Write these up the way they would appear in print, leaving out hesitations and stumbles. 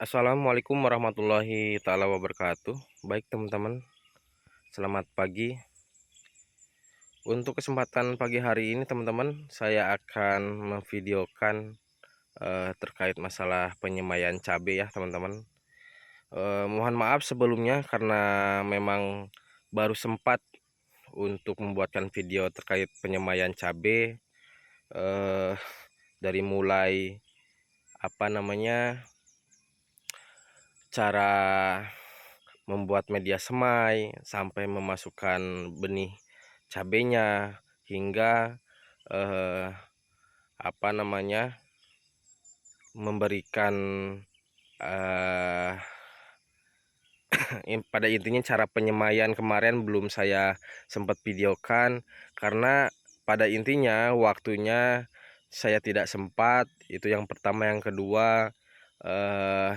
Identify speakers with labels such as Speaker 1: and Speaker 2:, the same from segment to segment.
Speaker 1: Assalamualaikum warahmatullahi taala wabarakatuh. Baik teman-teman, selamat pagi. Untuk kesempatan pagi hari ini teman-teman, saya akan memvideokan terkait masalah penyemaian cabai ya teman-teman. Mohon maaf sebelumnya karena memang baru sempat untuk membuatkan video terkait penyemaian cabai, eh, dari mulai apa namanya cara membuat media semai sampai memasukkan benih cabenya hingga eh, apa namanya memberikan eh, pada intinya cara penyemaian kemarin belum saya sempat videokan karena pada intinya waktunya saya tidak sempat. Itu yang pertama. Yang kedua, eh,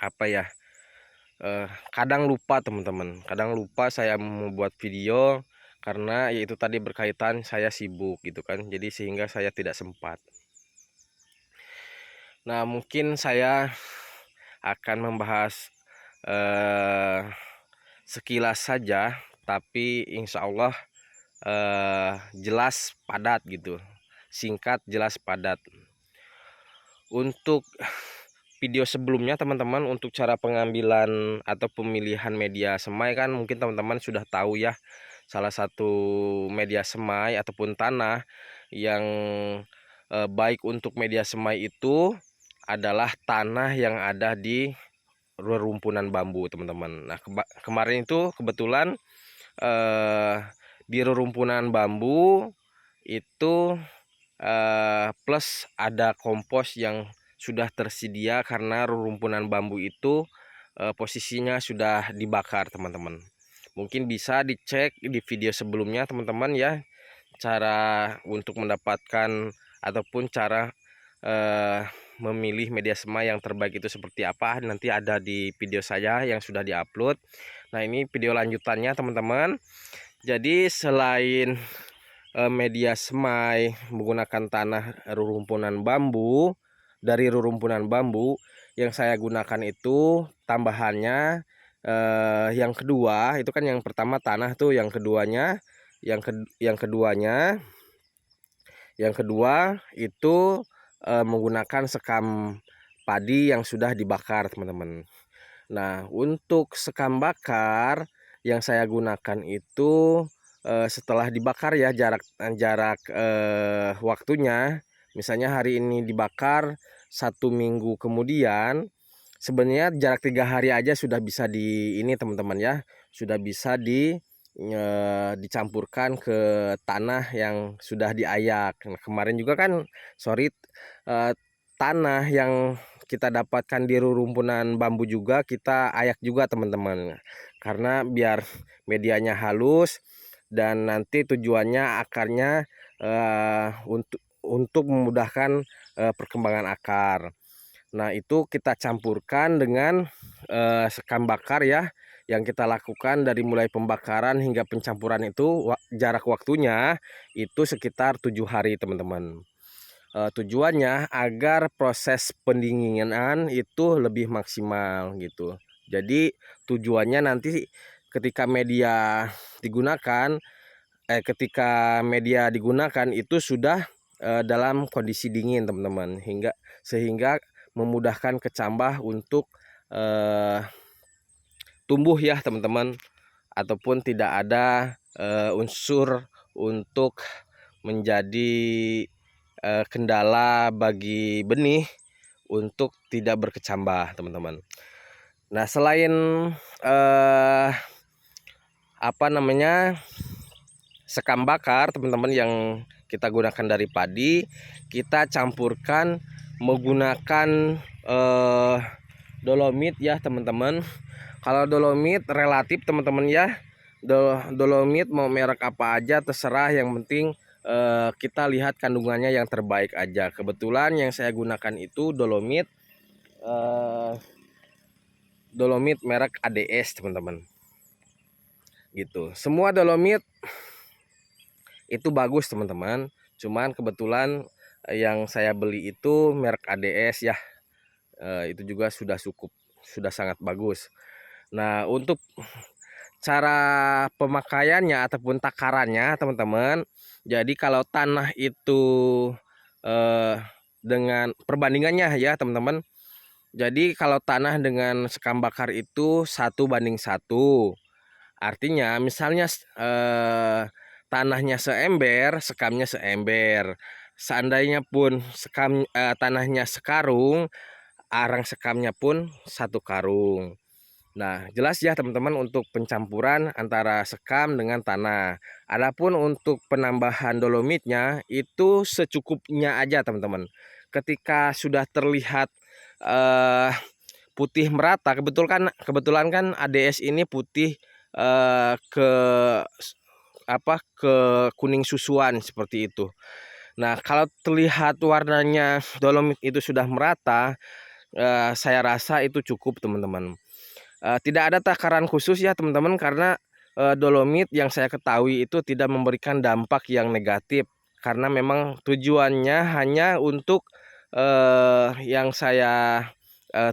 Speaker 1: apa ya, kadang lupa teman-teman, kadang lupa saya membuat video karena yaitu tadi berkaitan saya sibuk gitu kan, jadi sehingga saya tidak sempat. Nah, mungkin saya akan membahas eh, sekilas saja, tapi insya Allah jelas padat gitu, singkat jelas padat. Untuk video sebelumnya teman-teman, untuk cara pengambilan atau pemilihan media semai kan mungkin teman-teman sudah tahu ya. Salah satu media semai ataupun tanah yang baik untuk media semai itu adalah tanah yang ada di rerumpunan bambu teman-teman. Nah, kemarin itu kebetulan eh, di rerumpunan bambu itu plus ada kompos yang sudah tersedia karena rerumpunan bambu itu posisinya sudah dibakar teman-teman. Mungkin bisa dicek di video sebelumnya teman-teman ya, cara untuk mendapatkan ataupun cara eh, memilih media semai yang terbaik itu seperti apa, nanti ada di video saya yang sudah diupload. Nah, ini video lanjutannya teman-teman. Jadi selain media semai menggunakan tanah rerumpunan bambu, dari rerumpunan bambu yang saya gunakan itu tambahannya yang kedua itu kan, yang pertama tanah tuh, yang keduanya yang kedua itu menggunakan sekam padi yang sudah dibakar teman-teman. Nah, untuk sekam bakar yang saya gunakan itu setelah dibakar ya, jarak jarak waktunya, misalnya hari ini dibakar, 1 minggu kemudian sebenarnya jarak 3 hari aja sudah bisa di ini teman-teman ya, sudah bisa dicampurkan ke tanah yang sudah diayak. Nah, kemarin juga kan, sorry, tanah yang kita dapatkan di rerumpunan bambu juga kita ayak juga teman-teman, karena biar medianya halus dan nanti tujuannya akarnya untuk memudahkan perkembangan akar. Nah, itu kita campurkan dengan sekam bakar ya, yang kita lakukan dari mulai pembakaran hingga pencampuran itu jarak waktunya itu sekitar 7 hari teman-teman. Tujuannya agar proses pendinginan itu lebih maksimal gitu. Jadi tujuannya nanti ketika media digunakan, itu sudah dalam kondisi dingin teman-teman, sehingga memudahkan kecambah untuk tumbuh ya teman-teman, ataupun tidak ada unsur untuk menjadi kendala bagi benih untuk tidak berkecambah teman-teman. Nah, selain apa namanya sekam bakar teman-teman yang kita gunakan dari padi, kita campurkan menggunakan dolomit ya teman-teman. Kalau dolomit relatif teman-teman ya, dolomit mau merek apa aja terserah, yang penting kita lihat kandungannya yang terbaik aja. Kebetulan yang saya gunakan itu dolomit merek ADS teman-teman gitu. Semua dolomit itu bagus teman-teman, cuman kebetulan yang saya beli itu merek ADS ya. itu juga sudah cukup, sudah sangat bagus. Nah, untuk cara pemakaiannya ataupun takarannya teman-teman, jadi kalau tanah itu eh, dengan perbandingannya ya teman-teman. Jadi kalau tanah dengan sekam bakar itu 1:1. Artinya misalnya tanahnya seember, sekamnya seember. Seandainya pun tanahnya sekarung, arang sekamnya pun 1 karung. Nah, jelas ya teman-teman untuk pencampuran antara sekam dengan tanah. Adapun untuk penambahan dolomitnya itu secukupnya aja teman-teman. Ketika sudah terlihat eh, putih merata, kebetulan kan ADS ini putih ke ke kuning susuan seperti itu. Nah, kalau terlihat warnanya dolomit itu sudah merata, saya rasa itu cukup teman-teman. Tidak ada takaran khusus ya teman-teman, karena dolomit yang saya ketahui itu tidak memberikan dampak yang negatif, karena memang tujuannya hanya untuk yang saya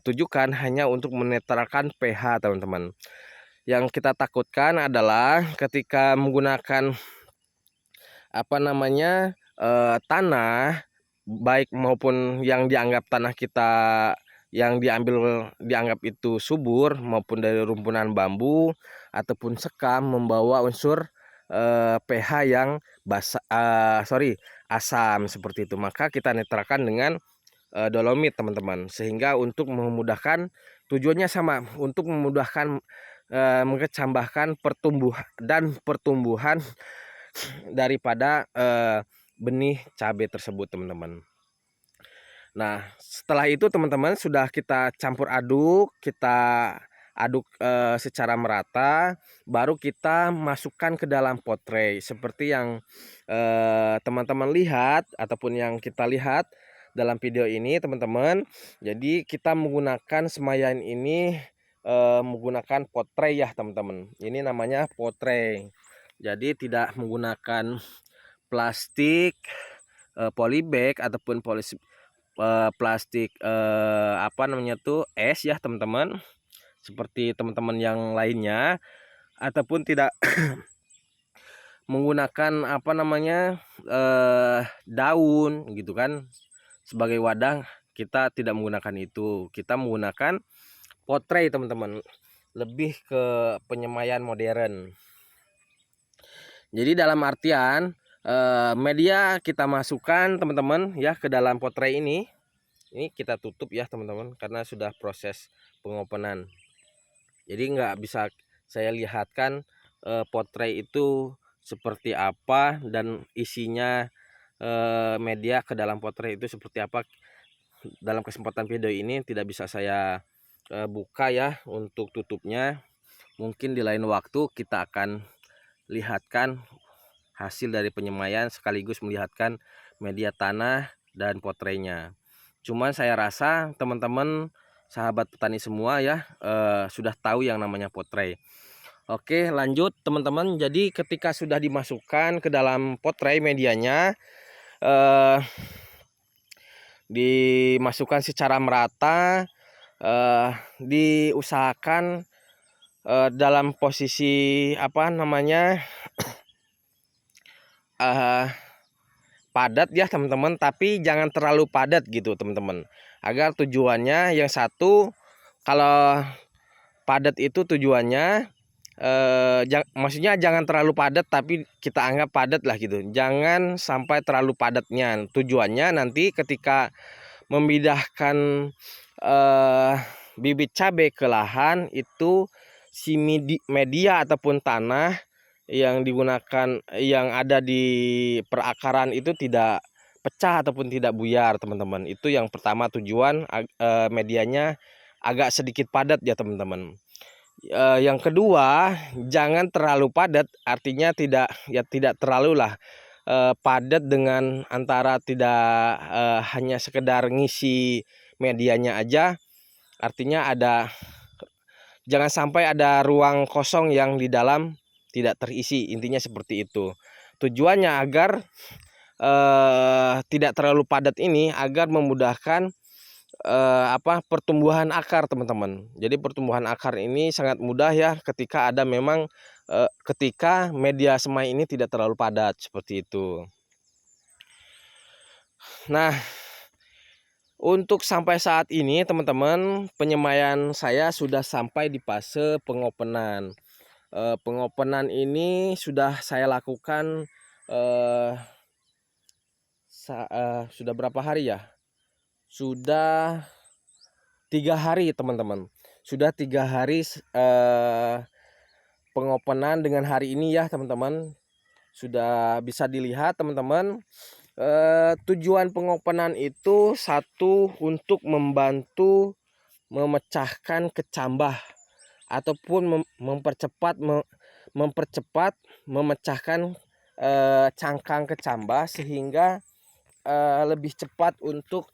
Speaker 1: tujukan hanya untuk menetralkan pH teman-teman. Yang kita takutkan adalah ketika menggunakan tanah, baik maupun yang dianggap tanah kita yang dianggap itu subur, maupun dari rumpunan bambu ataupun sekam membawa unsur pH yang asam seperti itu, maka kita netralkan dengan dolomit teman-teman, sehingga untuk memudahkan, tujuannya sama, untuk memudahkan mengecambahkan pertumbuhan daripada benih cabai tersebut teman-teman. Nah, setelah itu teman-teman sudah kita campur aduk, kita aduk secara merata, baru kita masukkan ke dalam pot tray seperti yang teman-teman lihat ataupun yang kita lihat dalam video ini teman-teman. Jadi kita menggunakan semaian ini menggunakan pot tray ya teman-teman. Ini namanya pot tray. Jadi tidak menggunakan plastik polybag ataupun plastik es ya teman-teman, seperti teman-teman yang lainnya, ataupun tidak menggunakan daun gitu kan sebagai wadah. Kita tidak menggunakan itu, kita menggunakan pot tray teman-teman, lebih ke penyemaian modern. Jadi dalam artian media kita masukkan teman-teman ya ke dalam pot tray ini kita tutup ya teman-teman, karena sudah proses pengopenan. Jadi nggak bisa saya lihatkan pot tray itu seperti apa dan isinya media ke dalam pot tray itu seperti apa. Dalam kesempatan video ini tidak bisa saya buka ya untuk tutupnya. Mungkin di lain waktu kita akan lihatkan hasil dari penyemaian sekaligus melihatkan media tanah dan pot tray-nya. Cuman saya rasa teman-teman sahabat petani semua ya sudah tahu yang namanya pot tray. Oke, lanjut teman-teman. Jadi ketika sudah dimasukkan ke dalam pot tray medianya, dimasukkan secara merata, diusahakan dalam posisi padat ya teman-teman, tapi jangan terlalu padat gitu teman-teman, agar tujuannya yang satu, kalau padat itu tujuannya maksudnya jangan terlalu padat tapi kita anggap padat lah gitu, jangan sampai terlalu padatnya. Tujuannya nanti ketika memindahkan bibit cabai ke lahan itu, si media ataupun tanah yang digunakan yang ada di perakaran itu tidak pecah ataupun tidak buyar teman-teman. Itu yang pertama, tujuan medianya agak sedikit padat ya teman-teman. Yang kedua, jangan terlalu padat, artinya tidak terlalu lah padat dengan antara tidak hanya sekedar ngisi medianya aja, artinya jangan sampai ada ruang kosong yang di dalam tidak terisi, intinya seperti itu. Tujuannya agar tidak terlalu padat ini, agar memudahkan pertumbuhan akar teman-teman. Jadi pertumbuhan akar ini sangat mudah ya ketika ada memang ketika media semai ini tidak terlalu padat seperti itu. Nah, untuk sampai saat ini teman-teman, penyemaian saya sudah sampai di fase pengopenan. Pengopenan ini sudah saya lakukan sudah berapa hari ya? Sudah 3 hari teman-teman. Sudah 3 hari pengopenan dengan hari ini ya teman-teman. Sudah bisa dilihat teman-teman. Tujuan pengopenan itu satu, untuk membantu memecahkan kecambah ataupun mempercepat memecahkan cangkang kecambah sehingga lebih cepat untuk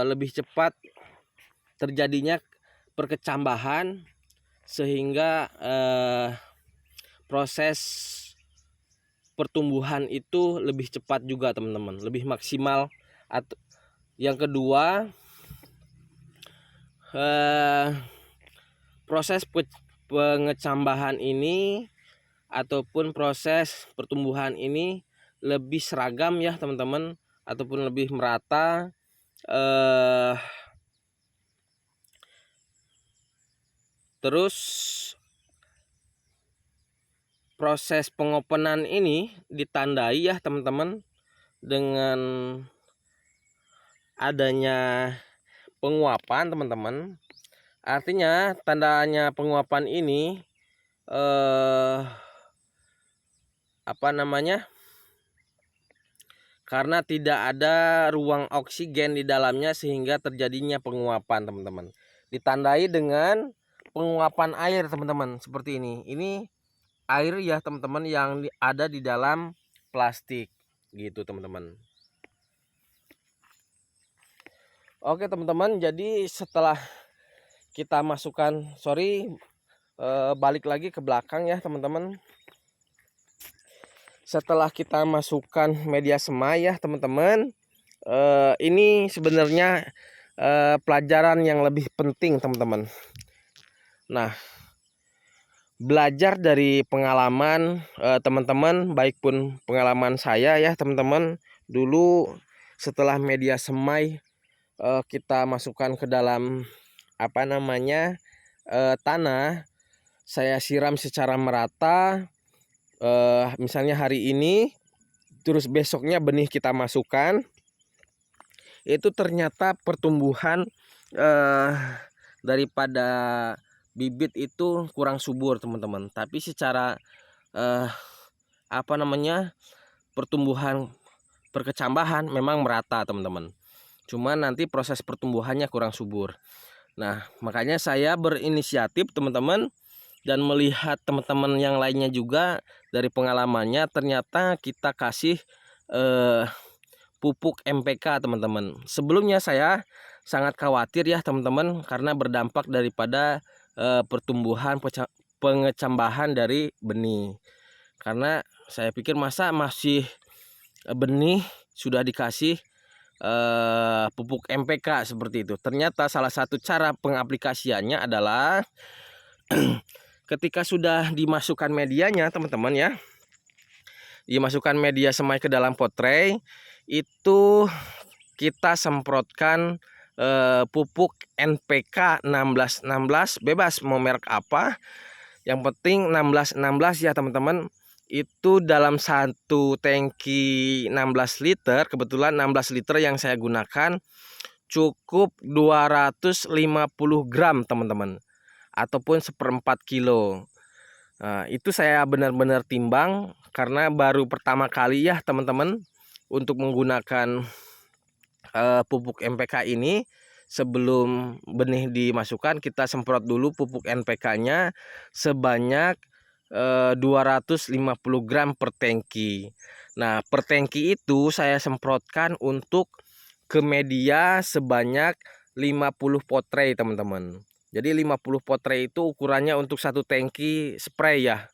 Speaker 1: lebih cepat terjadinya perkecambahan sehingga proses pertumbuhan itu lebih cepat juga teman-teman, lebih maksimal. Atau yang kedua, proses pengecambahan ini ataupun proses pertumbuhan ini lebih seragam ya teman-teman, ataupun lebih merata. Terus proses pengopenan ini ditandai ya teman-teman dengan adanya penguapan teman-teman. Artinya tandanya penguapan ini karena tidak ada ruang oksigen di dalamnya sehingga terjadinya penguapan teman-teman. Ditandai dengan penguapan air teman-teman seperti ini. Ini air ya teman-teman yang ada di dalam plastik gitu teman-teman. Oke teman-teman, jadi setelah kita masukkan, balik lagi ke belakang ya teman-teman. Setelah kita masukkan media semai ya teman-teman, ini sebenarnya pelajaran yang lebih penting teman-teman. Nah, belajar dari pengalaman teman-teman, baik pun pengalaman saya ya teman-teman. Dulu setelah media semai kita masukkan ke dalam tanah, saya siram secara merata. Misalnya hari ini, terus besoknya benih kita masukkan, itu ternyata pertumbuhan daripada bibit itu kurang subur teman-teman. Tapi secara pertumbuhan perkecambahan memang merata teman-teman. Cuman nanti proses pertumbuhannya kurang subur. Nah, makanya saya berinisiatif teman-teman, dan melihat teman-teman yang lainnya juga dari pengalamannya, ternyata kita kasih pupuk MPK teman-teman. Sebelumnya saya sangat khawatir ya teman-teman, karena berdampak daripada pertumbuhan pengecambahan dari benih. Karena saya pikir masa masih benih sudah dikasih pupuk MPK seperti itu. Ternyata salah satu cara pengaplikasiannya adalah ketika sudah dimasukkan medianya teman-teman ya, dimasukkan media semai ke dalam pot tray, itu kita semprotkan pupuk NPK 1616, bebas mau merek apa, yang penting 1616 ya teman-teman. Itu dalam satu tangki 16 liter, kebetulan 16 liter yang saya gunakan cukup 250 gram teman-teman, ataupun 1/4 kilo. Nah, itu saya benar-benar timbang karena baru pertama kali ya teman-teman untuk menggunakan pupuk MPK ini. Sebelum benih dimasukkan, kita semprot dulu pupuk NPK-nya sebanyak 250 gram per tangki. Nah, per tangki itu saya semprotkan untuk ke media sebanyak 50 pot tray teman-teman. Jadi 50 pot tray itu ukurannya untuk satu tangki spray ya.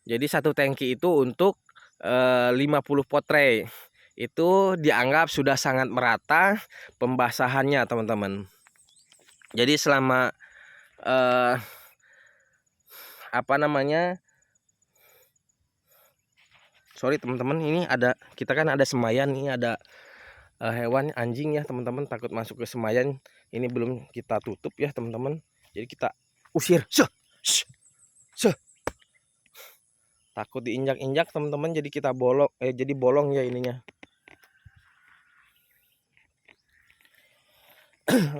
Speaker 1: Jadi satu tangki itu untuk 50 potray. Itu dianggap sudah sangat merata pembasahannya teman-teman. Jadi selama apa namanya, sorry teman-teman, ini ada, kita kan ada semayan, ini ada hewan anjing ya teman-teman, takut masuk ke semayan. Ini belum kita tutup ya teman-teman, jadi kita usir. Takut diinjak-injak teman-teman, jadi kita jadi bolong ya ininya.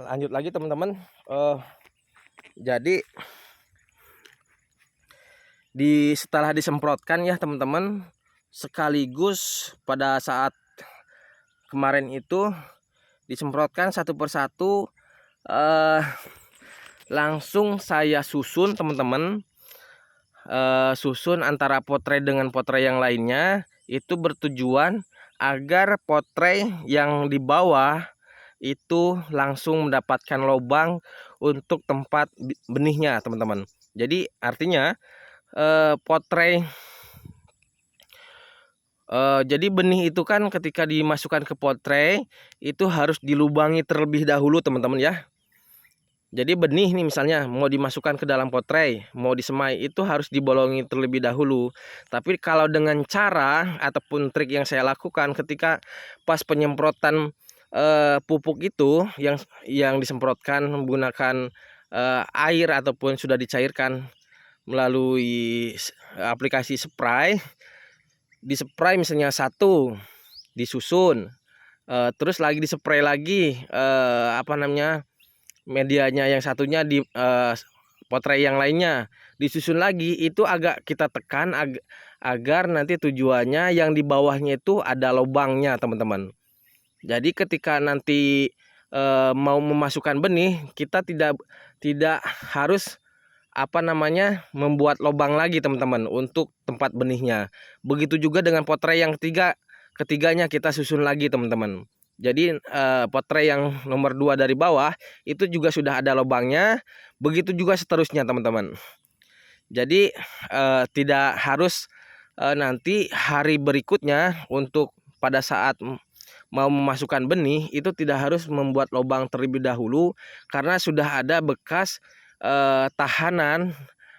Speaker 1: Lanjut lagi teman-teman, jadi setelah disemprotkan ya teman-teman, sekaligus pada saat kemarin itu disemprotkan satu persatu, langsung saya susun teman-teman. Susun antara potray dengan potray yang lainnya, itu bertujuan agar potray yang di bawah itu langsung mendapatkan lubang untuk tempat benihnya teman-teman. Jadi artinya potray, jadi benih itu kan ketika dimasukkan ke potray itu harus dilubangi terlebih dahulu teman-teman ya. Jadi benih nih misalnya mau dimasukkan ke dalam potray, mau disemai, itu harus dibolongi terlebih dahulu. Tapi kalau dengan cara ataupun trik yang saya lakukan ketika pas penyemprotan pupuk itu yang disemprotkan menggunakan air ataupun sudah dicairkan melalui aplikasi spray, dispray misalnya satu, disusun, terus lagi dispray lagi apa namanya, medianya yang satunya di potray yang lainnya, disusun lagi, itu agak kita tekan agar nanti tujuannya yang di bawahnya itu ada lubangnya teman-teman. Jadi ketika nanti mau memasukkan benih, kita tidak harus apa namanya membuat lubang lagi teman-teman untuk tempat benihnya. Begitu juga dengan potray yang ketiganya kita susun lagi teman-teman. Jadi potray yang nomor 2 dari bawah itu juga sudah ada lubangnya. Begitu juga seterusnya teman-teman. Jadi tidak harus nanti hari berikutnya untuk pada saat mau memasukkan benih itu tidak harus membuat lubang terlebih dahulu, karena sudah ada bekas tahanan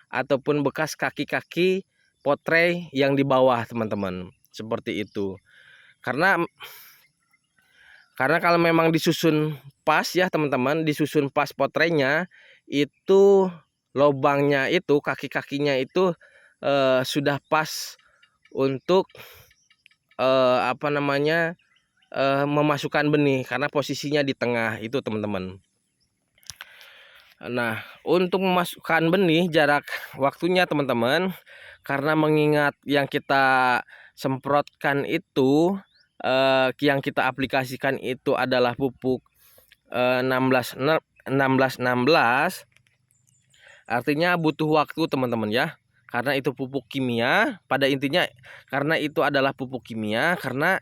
Speaker 1: ataupun bekas kaki-kaki potray yang di bawah teman-teman. Seperti itu. Karena kalau memang disusun pas ya teman-teman, disusun pas potraynya, itu lubangnya itu, kaki-kakinya itu sudah pas untuk apa namanya memasukkan benih, karena posisinya di tengah itu teman-teman. Nah, untuk memasukkan benih jarak waktunya teman-teman, karena mengingat yang kita semprotkan itu, yang kita aplikasikan itu adalah pupuk 16 artinya butuh waktu teman-teman ya, karena itu pupuk kimia. Pada intinya karena itu adalah pupuk kimia, karena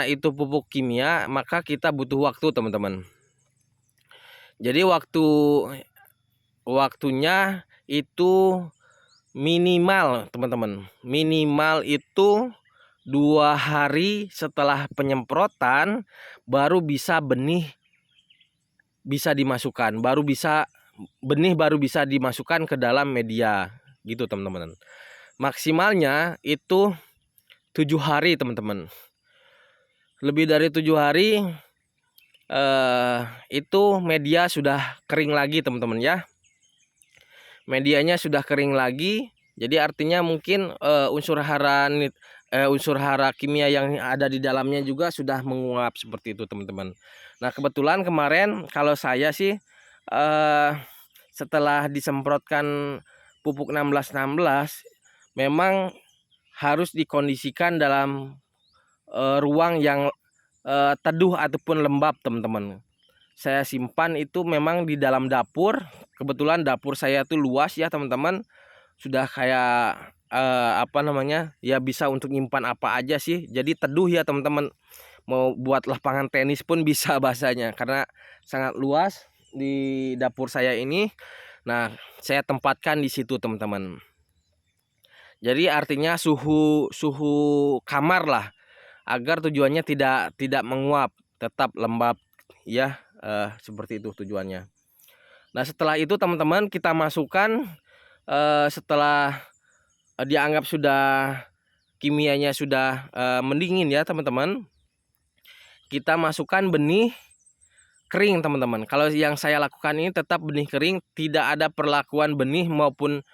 Speaker 1: itu pupuk kimia, maka kita butuh waktu teman-teman. Jadi waktunya itu minimal teman-teman, minimal itu 2 hari setelah penyemprotan baru bisa benih bisa dimasukkan, benih baru bisa dimasukkan ke dalam media gitu teman-teman. Maksimalnya itu 7 hari teman-teman. Lebih dari 7 hari itu media sudah kering lagi teman-teman ya. Medianya sudah kering lagi, jadi artinya mungkin unsur hara kimia yang ada di dalamnya juga sudah menguap seperti itu teman-teman. Nah kebetulan kemarin kalau saya sih setelah disemprotkan pupuk 16-16 memang harus dikondisikan dalam ruang yang teduh ataupun lembab teman-teman. Saya simpan itu memang di dalam dapur. Kebetulan dapur saya tuh luas ya teman-teman, sudah kayak apa namanya ya, bisa untuk nyimpan apa aja sih. Jadi teduh ya teman-teman, mau buat lapangan tenis pun bisa bahasanya, karena sangat luas di dapur saya ini. Nah saya tempatkan di situ teman-teman. Jadi artinya suhu kamar lah, agar tujuannya tidak menguap, tetap lembab ya, seperti itu tujuannya. Nah, setelah itu teman-teman kita masukkan, setelah dianggap sudah kimianya sudah mendingin ya teman-teman, kita masukkan benih kering teman-teman. Kalau yang saya lakukan ini tetap benih kering, tidak ada perlakuan benih maupun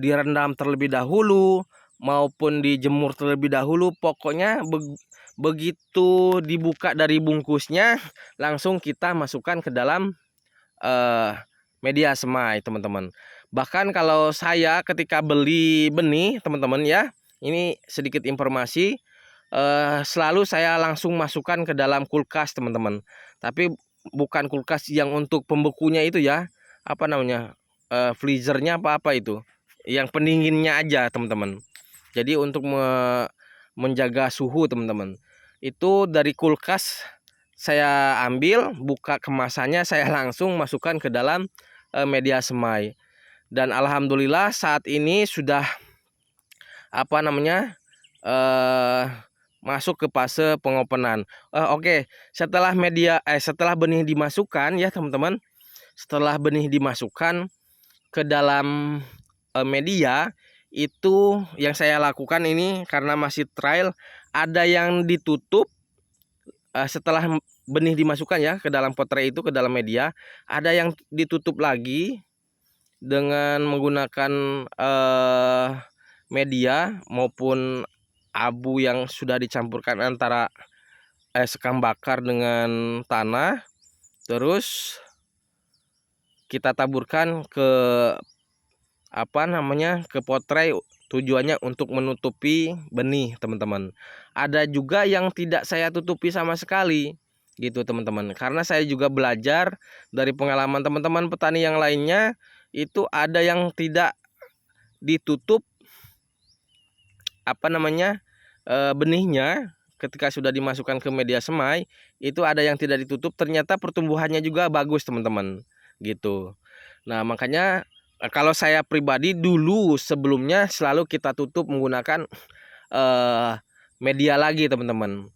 Speaker 1: direndam terlebih dahulu maupun dijemur terlebih dahulu. Pokoknya begitu dibuka dari bungkusnya langsung kita masukkan ke dalam media semai teman-teman. Bahkan kalau saya ketika beli benih teman-teman ya, ini sedikit informasi, selalu saya langsung masukkan ke dalam kulkas teman-teman. Tapi bukan kulkas yang untuk pembekunya itu ya, apa namanya, freezernya apa itu, yang pendinginnya aja teman-teman. Jadi untuk menjaga suhu teman-teman, itu dari kulkas saya ambil, buka kemasannya, saya langsung masukkan ke dalam media semai. Dan alhamdulillah saat ini sudah apa namanya, masuk ke fase pengopenan. Oke, setelah setelah benih dimasukkan ya teman-teman, setelah benih dimasukkan ke dalam media, itu yang saya lakukan ini karena masih trial, ada yang ditutup setelah benih dimasukkan ya ke dalam potret itu, ke dalam media, ada yang ditutup lagi dengan menggunakan media maupun abu yang sudah dicampurkan antara sekam bakar dengan tanah, terus kita taburkan ke apa namanya, ke potret, tujuannya untuk menutupi benih teman-teman. Ada juga yang tidak saya tutupi sama sekali gitu teman-teman, karena saya juga belajar dari pengalaman teman-teman petani yang lainnya, itu ada yang tidak ditutup apa namanya, benihnya ketika sudah dimasukkan ke media semai, itu ada yang tidak ditutup, ternyata pertumbuhannya juga bagus teman-teman gitu. Nah, makanya kalau saya pribadi dulu sebelumnya selalu kita tutup menggunakan media lagi teman-teman.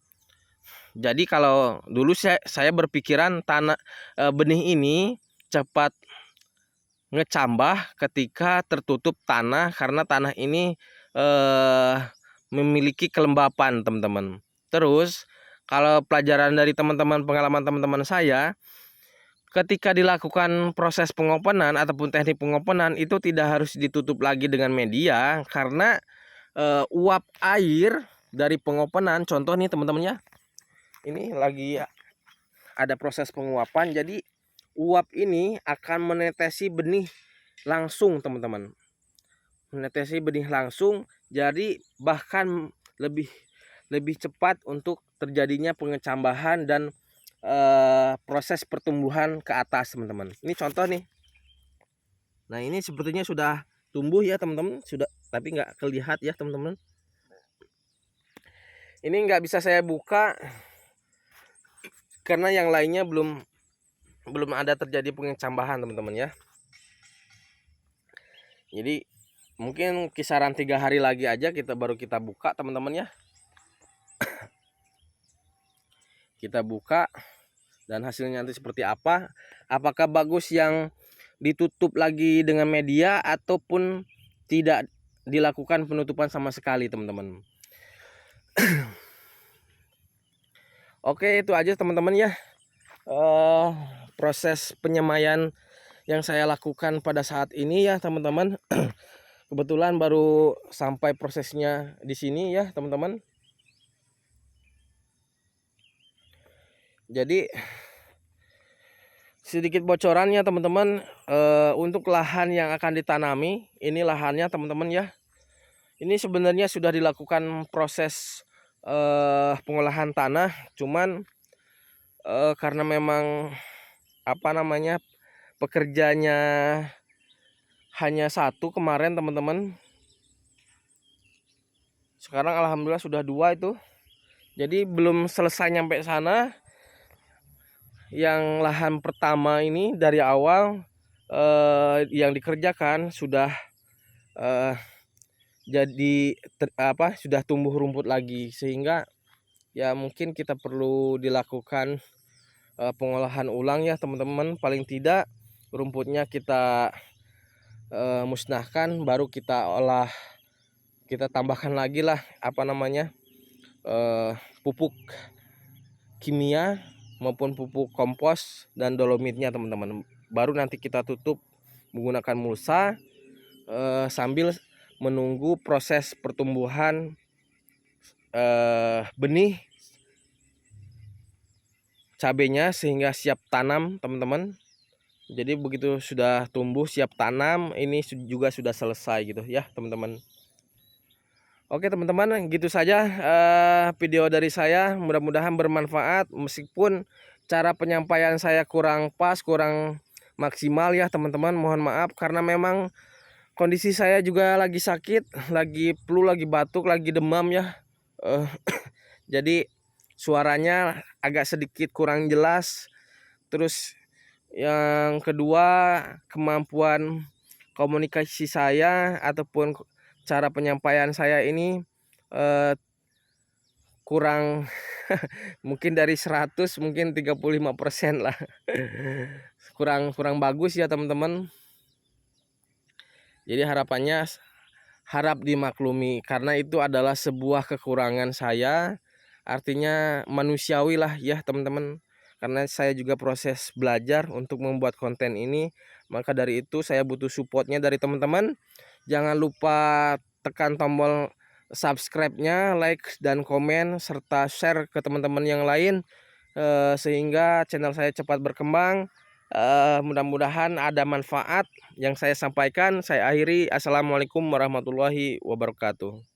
Speaker 1: Jadi kalau dulu saya berpikiran benih ini cepat ngecambah ketika tertutup tanah, karena tanah ini memiliki kelembapan teman-teman. Terus kalau pelajaran dari teman-teman, pengalaman teman-teman saya, ketika dilakukan proses pengopenan ataupun teknik pengopenan itu tidak harus ditutup lagi dengan media, karena uap air dari pengopenan, contoh nih teman-teman ya, ini lagi ada proses penguapan, jadi uap ini akan menetesi benih langsung teman-teman, menetesi benih langsung, jadi bahkan lebih cepat untuk terjadinya pengecambahan dan proses pertumbuhan ke atas teman-teman. Ini contoh nih. Nah, ini sepertinya sudah tumbuh ya teman-teman, sudah, tapi nggak kelihatan ya teman-teman. Ini nggak bisa saya buka karena yang lainnya belum ada terjadi pengecambahan teman-teman ya. Jadi mungkin kisaran 3 hari lagi aja baru kita buka teman-teman ya. Kita buka dan hasilnya nanti seperti apa, apakah bagus yang ditutup lagi dengan media ataupun tidak dilakukan penutupan sama sekali teman-teman. Oke, itu aja teman-teman ya, proses penyemaian yang saya lakukan pada saat ini ya teman-teman. Kebetulan baru sampai prosesnya di sini ya teman-teman. Jadi sedikit bocorannya teman-teman, untuk lahan yang akan ditanami, ini lahannya teman-teman ya. Ini sebenarnya sudah dilakukan proses pengolahan tanah, cuman karena memang apa namanya, pekerjanya hanya satu kemarin teman-teman. Sekarang alhamdulillah sudah 2 itu. Jadi belum selesai nyampe sana. Yang lahan pertama ini dari awal yang dikerjakan sudah jadi sudah tumbuh rumput lagi, sehingga ya mungkin kita perlu dilakukan pengolahan ulang ya teman-teman. Paling tidak rumputnya kita musnahkan, baru kita olah, kita tambahkan lagi lah pupuk kimia maupun pupuk kompos dan dolomitnya teman-teman. Baru nanti kita tutup menggunakan mulsa sambil menunggu proses pertumbuhan benih cabenya sehingga siap tanam teman-teman. Jadi begitu sudah tumbuh siap tanam, ini juga sudah selesai gitu ya teman-teman. Oke teman-teman, gitu saja video dari saya. Mudah-mudahan bermanfaat, meskipun cara penyampaian saya kurang pas, kurang maksimal ya teman-teman. Mohon maaf karena memang kondisi saya juga lagi sakit, lagi flu, lagi batuk, lagi demam ya. Jadi suaranya agak sedikit kurang jelas. Terus yang kedua, kemampuan komunikasi saya ataupun cara penyampaian saya ini kurang mungkin dari 100 mungkin 35% lah. kurang bagus ya teman-teman. Jadi harapannya harap dimaklumi, karena itu adalah sebuah kekurangan saya. Artinya manusiawi lah ya teman-teman, karena saya juga proses belajar untuk membuat konten ini. Maka dari itu saya butuh supportnya dari teman-teman. Jangan lupa tekan tombol subscribe-nya, like dan komen, serta share ke teman-teman yang lain sehingga channel saya cepat berkembang. Mudah-mudahan ada manfaat yang saya sampaikan. Saya akhiri. Assalamualaikum warahmatullahi wabarakatuh.